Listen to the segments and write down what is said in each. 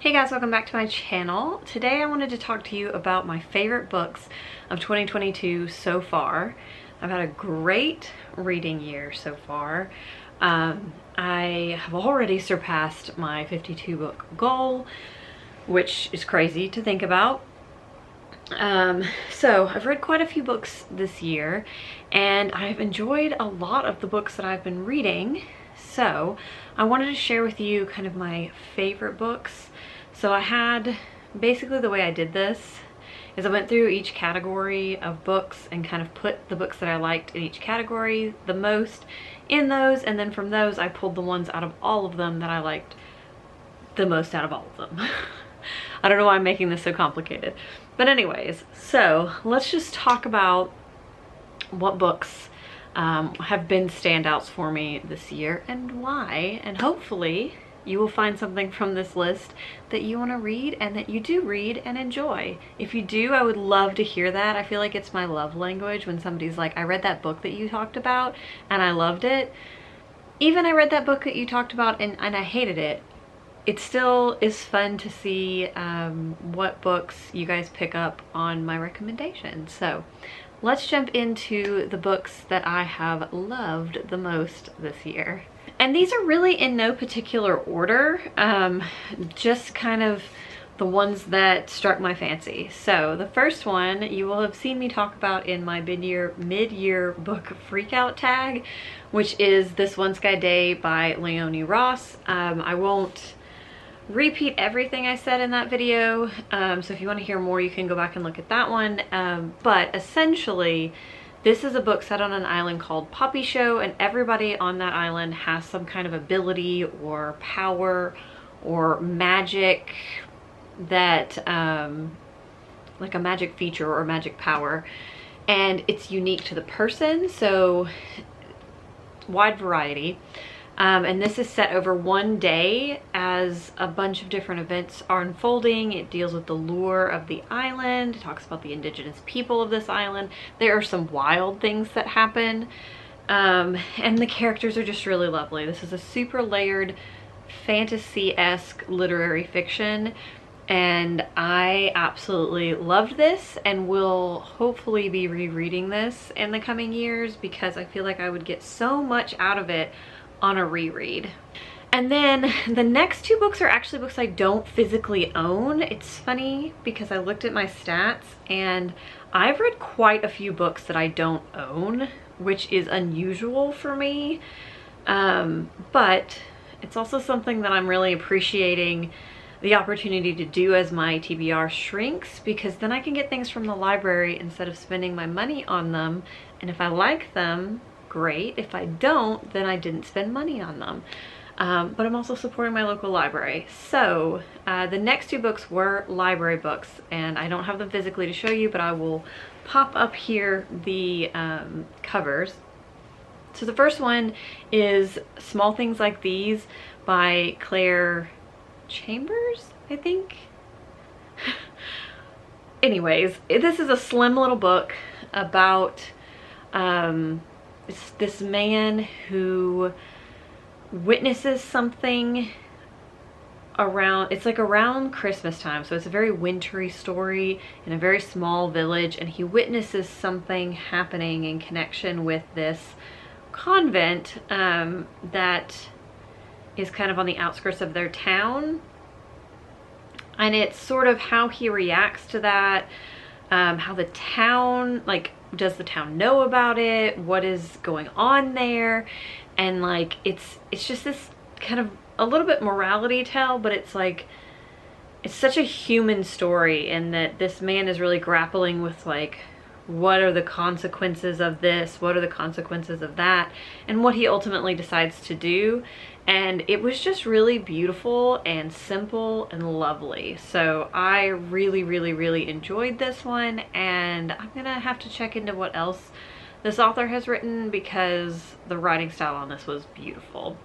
Hey guys, welcome back to my channel. Today I wanted to talk to you about my favorite books of 2022 so far. I've had a great reading year so far. I have already surpassed my 52 book goal, which is crazy to think about. So I've read quite a few books this year and I've enjoyed a lot of the books that I've been reading. So I wanted to share with you kind of my favorite books. So I had, basically the way I did this is I went through each category of books and kind of put the books that I liked in each category the most in those, and then from those I pulled the ones out of all of them that I liked the most out of all of them. I don't know why I'm making this so complicated. But anyways, so let's just talk about what books have been standouts for me this year and why, and hopefully you will find something from this list that you want to read and that you do read and enjoy. If you do, I would love to hear that. I feel like it's my love language when somebody's like, I read that book that you talked about and I loved it. Even I read that book that you talked about and I hated it. It still is fun to see what books you guys pick up on my recommendations. So let's jump into the books that I have loved the most this year. And these are really in no particular order, just kind of the ones that struck my fancy. So the first one you will have seen me talk about in my mid-year book freakout tag, which is This One Sky Day by Leonie Ross. I won't repeat everything I said in that video, so if you want to hear more you can go back and look at that one, but essentially this is a book set on an island called Poppy Show, and everybody on that island has some kind of ability or power or magic that like a magic feature or magic power, and it's unique to the person, so wide variety. And this is set over one day as a bunch of different events are unfolding. It deals with the lure of the island. It talks about the indigenous people of this island. There are some wild things that happen. And the characters are just really lovely. This is a super layered fantasy-esque literary fiction. And I absolutely loved this and will hopefully be rereading this in the coming years because I feel like I would get so much out of it on a reread. And then the next two books are actually books I don't physically own. It's funny because I looked at my stats and I've read quite a few books that I don't own, which is unusual for me. But it's also something that I'm really appreciating the opportunity to do as my TBR shrinks, because then I can get things from the library instead of spending my money on them. And if I like them, great. If I don't, then I didn't spend money on them. But I'm also supporting my local library. So the next two books were library books, and I don't have them physically to show you, but I will pop up here the covers. So the first one is Small Things Like These by Claire Chambers, I think. Anyways, this is a slim little book about it's this man who witnesses something around, it's like around Christmas time, so it's a very wintry story in a very small village, and he witnesses something happening in connection with this convent that is kind of on the outskirts of their town, and it's sort of how he reacts to that, how the town, like, does the town know about it, what is going on there, and like it's just this kind of a little bit morality tale, but it's like it's such a human story, and that this man is really grappling with like, what are the consequences of this, what are the consequences of that, and what he ultimately decides to do. And it was just really beautiful and simple and lovely. So I really enjoyed this one, and I'm gonna have to check into what else this author has written because the writing style on this was beautiful.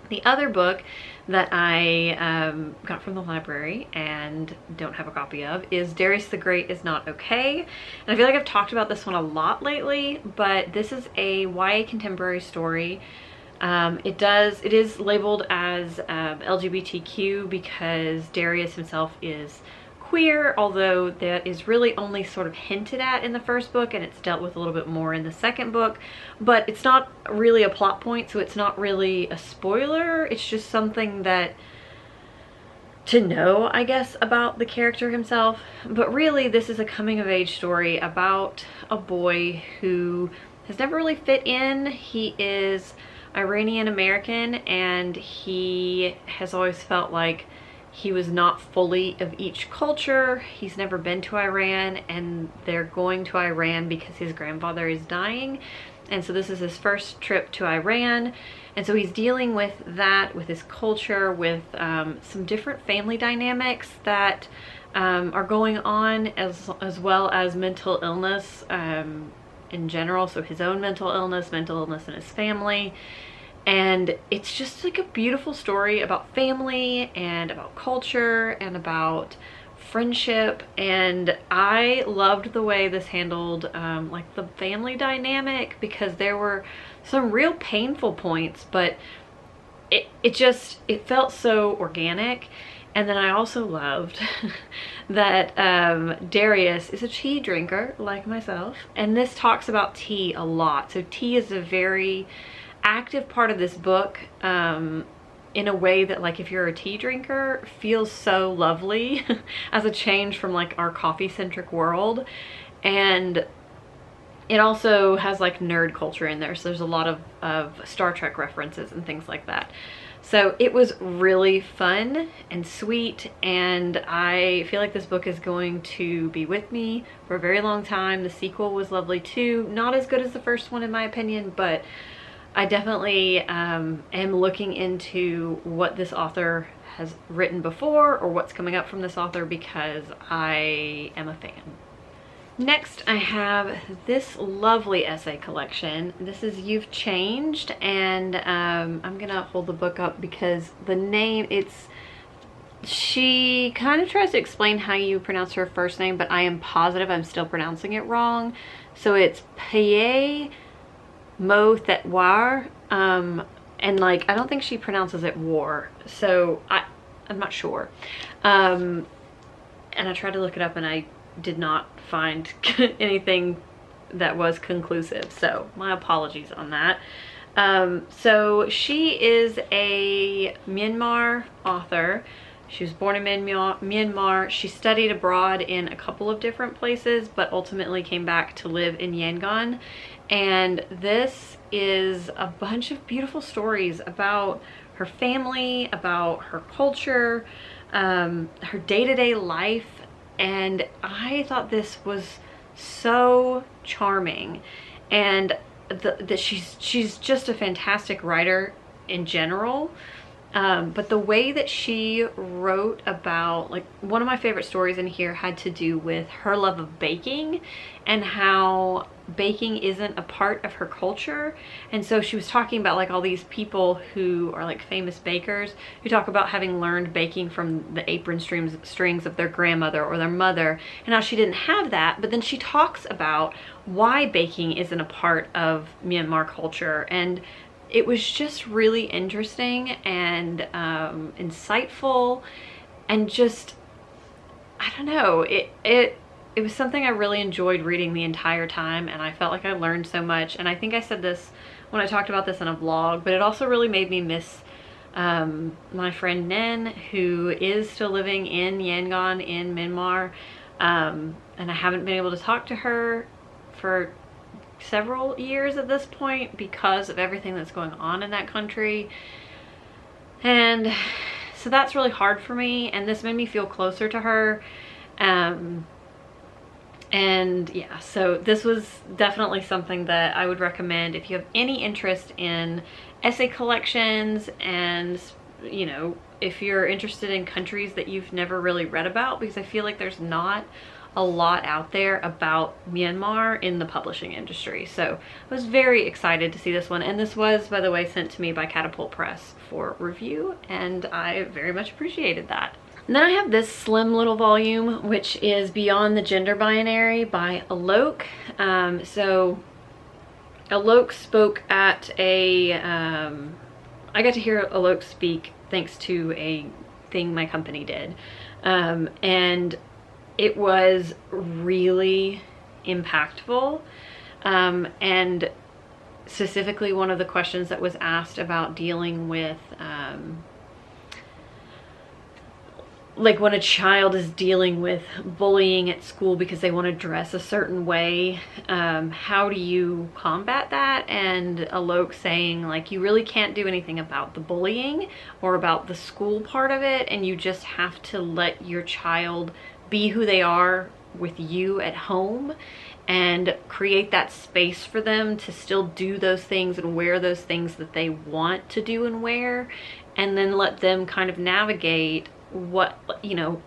The other book that I got from the library and don't have a copy of is Darius the Great Is Not Okay. And I feel like I've talked about this one a lot lately, but this is a YA contemporary story It is labeled as LGBTQ because Darius himself is queer, although that is really only sort of hinted at in the first book, and it's dealt with a little bit more in the second book, but it's not really a plot point, so it's not really a spoiler. It's just something that to know, I guess, about the character himself. But really, this is a coming of age story about a boy who has never really fit in. He is Iranian American, and he has always felt like he was not fully of each culture. He's never been to Iran, and they're going to Iran because his grandfather is dying. And so this is his first trip to Iran. And so he's dealing with that, with his culture, with some different family dynamics that are going on, as well as mental illness in general. So his own mental illness in his family. And it's just like a beautiful story about family and about culture and about friendship. And I loved the way this handled like the family dynamic, because there were some real painful points, but it felt so organic. And then I also loved that Darius is a tea drinker like myself, and this talks about tea a lot. So tea is a very active part of this book, in a way that, like, if you're a tea drinker, feels so lovely as a change from like our coffee centric world. And it also has like nerd culture in there, so there's a lot of Star Trek references and things like that. So it was really fun and sweet, and I feel like this book is going to be with me for a very long time. The sequel was lovely too. Not as good as the first one in my opinion, but I definitely am looking into what this author has written before, or what's coming up from this author, because I am a fan. Next, I have this lovely essay collection. This is You've Changed, and I'm gonna hold the book up because the name, she kind of tries to explain how you pronounce her first name, but I am positive I'm still pronouncing it wrong. So it's Paye Mothetwar, and like I don't think she pronounces it war, so I'm not sure. And I tried to look it up and I did not find anything that was conclusive, so my apologies on that. So she is a Myanmar author. She was born in Myanmar. She studied abroad in a couple of different places, but ultimately came back to live in Yangon. And this is a bunch of beautiful stories about her family, about her culture, her day-to-day life. And I thought this was so charming, and that she's just a fantastic writer in general. But the way that she wrote about, like, one of my favorite stories in here had to do with her love of baking and how baking isn't a part of her culture. And so she was talking about like all these people who are like famous bakers who talk about having learned baking from the apron strings of their grandmother or their mother, and how she didn't have that. But then she talks about why baking isn't a part of Myanmar culture, and it was just really interesting and insightful, and just, I don't know, it was something I really enjoyed reading the entire time, and I felt like I learned so much. And I think I said this when I talked about this in a vlog, but it also really made me miss my friend Nen, who is still living in Yangon in Myanmar, and I haven't been able to talk to her for several years at this point because of everything that's going on in that country. And so that's really hard for me, and this made me feel closer to her. And yeah, so this was definitely something that I would recommend if you have any interest in essay collections, and, you know, if you're interested in countries that you've never really read about, because I feel like there's not a lot out there about Myanmar in the publishing industry. So I was very excited to see this one, and this was, by the way, sent to me by Catapult Press for review, and I very much appreciated that. And then I have this slim little volume, which is Beyond the Gender Binary by Alok. So Alok spoke at a, I got to hear Alok speak thanks to a thing my company did. And it was really impactful. And specifically one of the questions that was asked about dealing with, like when a child is dealing with bullying at school because they want to dress a certain way, how do you combat that? And Alok saying, like, you really can't do anything about the bullying or about the school part of it, and you just have to let your child be who they are with you at home and create that space for them to still do those things and wear those things that they want to do and wear, and then let them kind of navigate what, you know,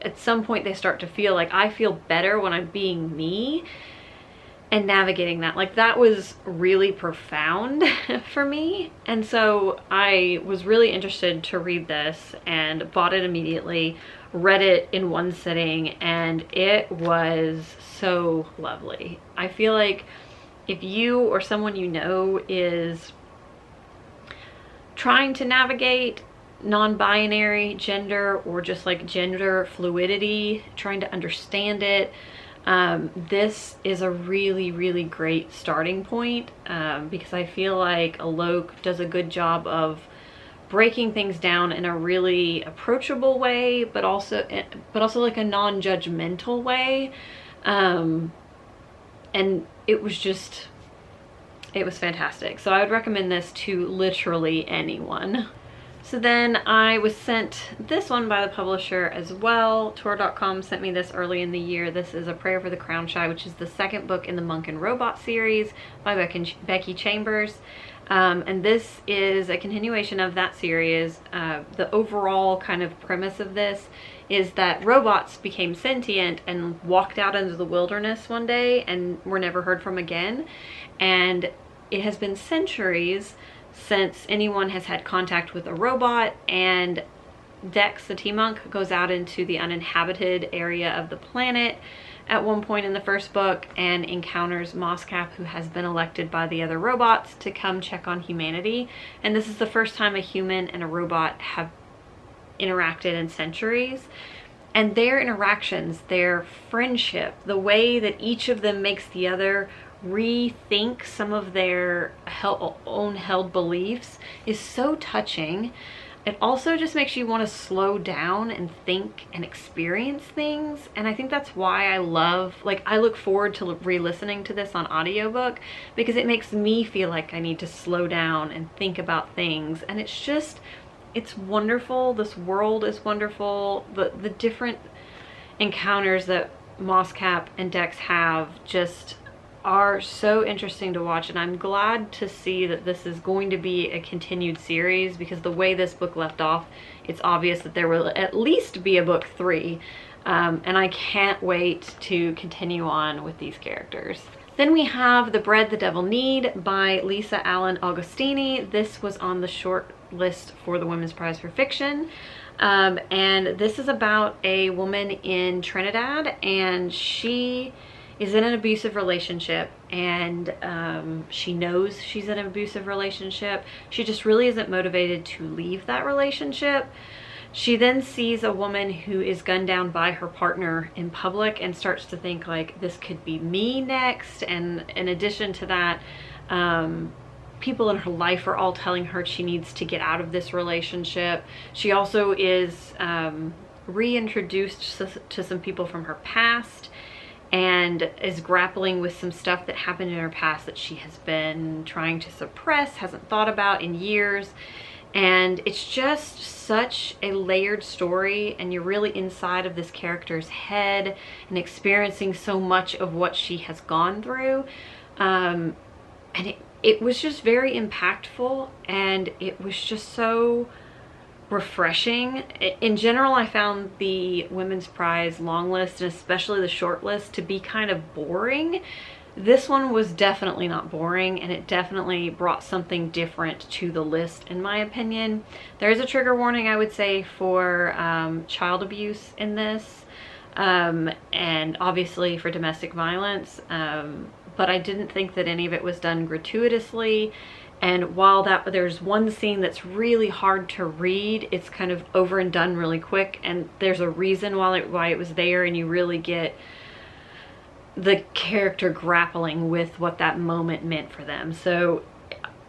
at some point they start to feel like, I feel better when I'm being me, and navigating that. Like, that was really profound for me. And so I was really interested to read this and bought it immediately, read it in one sitting, and it was so lovely. I feel like if you or someone you know is trying to navigate non-binary gender or just like gender fluidity, trying to understand it, this is a really, really great starting point, because I feel like Alok does a good job of breaking things down in a really approachable way, but also like a non-judgmental way. And it was fantastic. So I would recommend this to literally anyone. So then I was sent this one by the publisher as well. Tor.com sent me this early in the year. This is A Prayer for the Crown Shy, which is the second book in the Monk and Robot series by Becky Chambers. And this is a continuation of that series. The overall kind of premise of this is that robots became sentient and walked out into the wilderness one day and were never heard from again. And it has been centuries since anyone has had contact with a robot, and Dex, the T-Monk, goes out into the uninhabited area of the planet at one point in the first book and encounters Moscap, who has been elected by the other robots to come check on humanity. And this is the first time a human and a robot have interacted in centuries. And their interactions, their friendship, the way that each of them makes the other rethink some of their own held beliefs is so touching. It also just makes you want to slow down and think and experience things. And I think that's why I look forward to re-listening to this on audiobook, because it makes me feel like I need to slow down and think about things. And it's wonderful. This world is wonderful. The different encounters that Moscap and Dex have just are so interesting to watch, and I'm glad to see that this is going to be a continued series, because the way this book left off, it's obvious that there will at least be a book 3, and I can't wait to continue on with these characters. Then we have The Bread the Devil Need by Lisa Allen Augustini. This was on the short list for the Women's Prize for Fiction. And this is about a woman in Trinidad, and she is in an abusive relationship, and she knows she's in an abusive relationship. She just really isn't motivated to leave that relationship. She then sees a woman who is gunned down by her partner in public and starts to think, like, this could be me next. And in addition to that, people in her life are all telling her she needs to get out of this relationship. She also is reintroduced to some people from her past, and is grappling with some stuff that happened in her past that she has been trying to suppress, hasn't thought about in years. And it's just such a layered story, and you're really inside of this character's head and experiencing so much of what she has gone through. And it was just very impactful, and it was just so refreshing. In general, I found the Women's Prize long list, and especially the short list, to be kind of boring. This one was definitely not boring, and it definitely brought something different to the list, in my opinion. There is a trigger warning, I would say, for child abuse in this, and obviously for domestic violence, but I didn't think that any of it was done gratuitously. And while there's one scene that's really hard to read, it's kind of over and done really quick, and there's a reason why it was there, and you really get the character grappling with what that moment meant for them. So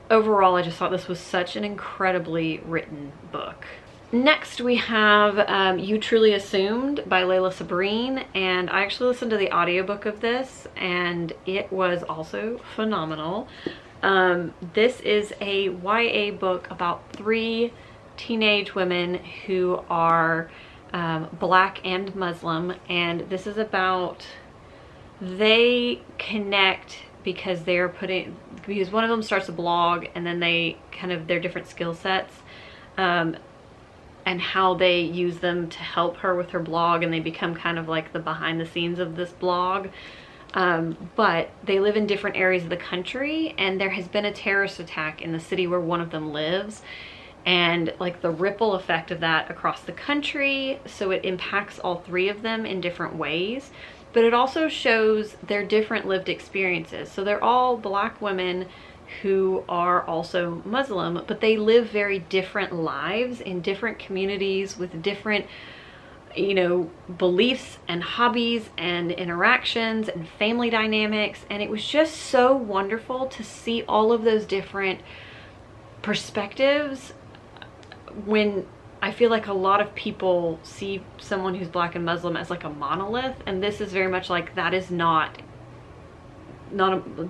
overall, I just thought this was such an incredibly written book. Next we have You Truly Assumed by Layla Sabrine, and I actually listened to the audiobook of this and it was also phenomenal. This is a YA book about 3 teenage women who are Black and Muslim, and this is about, they connect because because one of them starts a blog, and then they kind of, their different skill sets and how they use them to help her with her blog, and they become kind of like the behind the scenes of this blog. But they live in different areas of the country, and there has been a terrorist attack in the city where one of them lives, and like the ripple effect of that across the country, so it impacts all 3 of them in different ways, but it also shows their different lived experiences. So they're all Black women who are also Muslim, but they live very different lives in different communities with different, you know, beliefs and hobbies and interactions and family dynamics. And it was just so wonderful to see all of those different perspectives, when I feel like a lot of people see someone who's Black and Muslim as like a monolith, and this is very much like, that is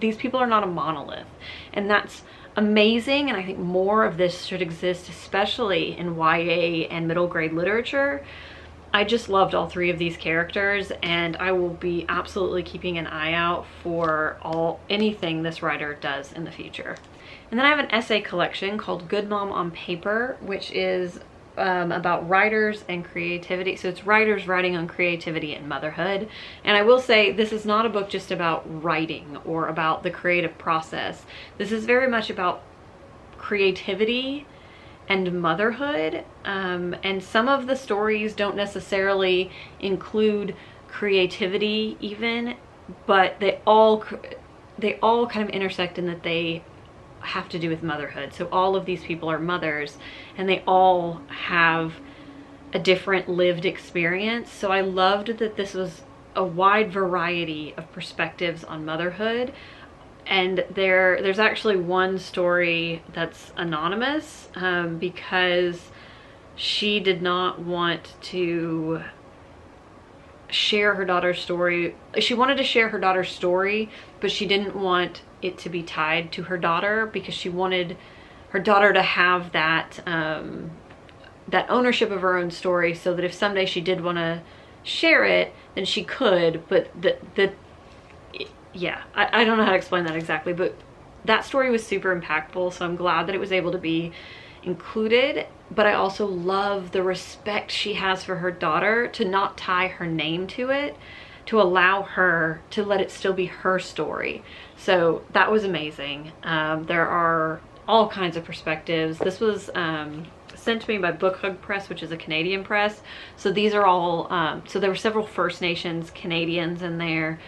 these people are not a monolith, and that's amazing. And I think more of this should exist, especially in YA and middle grade literature. I just loved all 3 of these characters, and I will be absolutely keeping an eye out for anything this writer does in the future. And then I have an essay collection called Good Mom on Paper, which is about writers and creativity. So it's writers writing on creativity and motherhood. And I will say, this is not a book just about writing or about the creative process. This is very much about creativity and motherhood, and some of the stories don't necessarily include creativity even, but they all kind of intersect in that they have to do with motherhood. So all of these people are mothers, and they all have a different lived experience. So I loved that this was a wide variety of perspectives on motherhood. And there's actually one story that's anonymous, because she did not want to share her daughter's story. She wanted to share her daughter's story, but she didn't want it to be tied to her daughter, because she wanted her daughter to have that that ownership of her own story, so that if someday she did want to share it, then she could. But yeah, I don't know how to explain that exactly, but that story was super impactful, so I'm glad that it was able to be included. But I also love the respect she has for her daughter, to not tie her name to it, to allow her to let it still be her story. So that was amazing. There are all kinds of perspectives. This was sent to me by Book Hug Press, which is a Canadian press. So these are all, so there were several First Nations Canadians in there.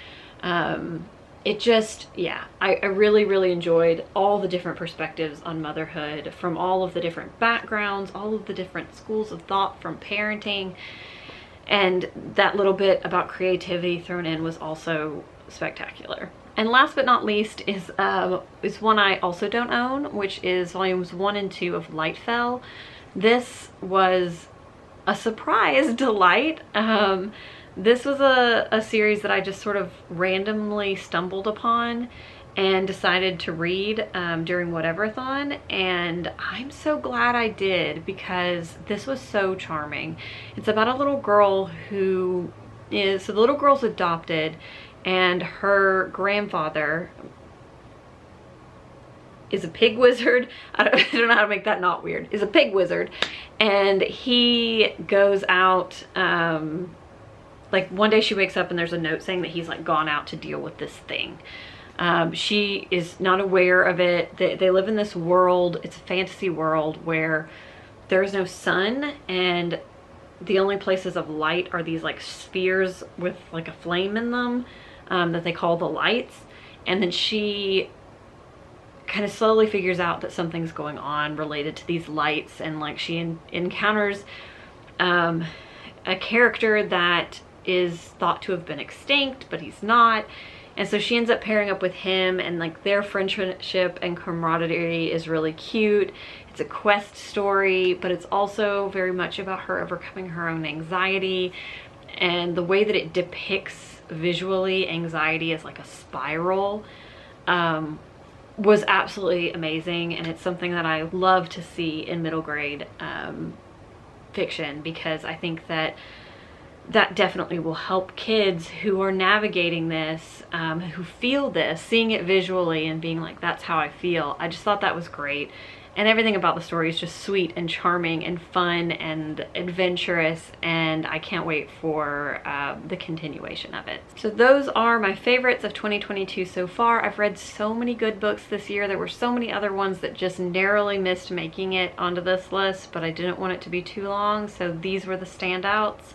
It just, yeah, I really, really enjoyed all the different perspectives on motherhood from all of the different backgrounds, all of the different schools of thought from parenting. And that little bit about creativity thrown in was also spectacular. And last but not least is one I also don't own, which is volumes 1 and 2 of Lightfall. This was a surprise delight. This was a series that I just sort of randomly stumbled upon and decided to read during Whatever-thon, and I'm so glad I did, because this was so charming. It's about a little girl who is, so the little girl's adopted, and her grandfather is a pig wizard. I don't know how to make that not weird. Is a pig wizard, and he goes out, like one day she wakes up and there's a note saying that he's like gone out to deal with this thing. She is not aware of it. They live in this world, it's a fantasy world where there's no sun, and the only places of light are these like spheres with like a flame in them, that they call the lights. and then she kind of slowly figures out that something's going on related to these lights, and like she encounters a character that is thought to have been extinct, but he's not. And so she ends up pairing up with him, and like their friendship and camaraderie is really cute. It's a quest story, but it's also very much about her overcoming her own anxiety, and the way that it depicts visually anxiety as like a spiral was absolutely amazing. And it's something that I love to see in middle grade fiction, because I think that definitely will help kids who are navigating this, who feel this, seeing it visually and being like, that's how I feel. I just thought that was great. And everything about the story is just sweet and charming and fun and adventurous, and I can't wait for the continuation of it. So those are my favorites of 2022 so far. I've read so many good books this year. There were so many other ones that just narrowly missed making it onto this list, but I didn't want it to be too long, so these were the standouts.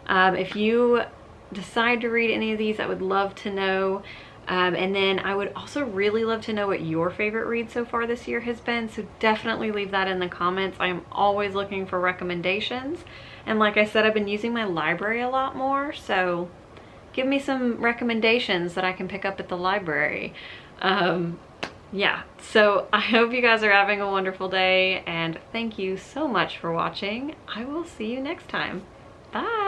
If you decide to read any of these, I would love to know. And then I would also really love to know what your favorite read so far this year has been, so definitely leave that in the comments. I am always looking for recommendations, and like I said, I've been using my library a lot more, so give me some recommendations that I can pick up at the library. Yeah, so I hope you guys are having a wonderful day, and thank you so much for watching. I will see you next time. Bye!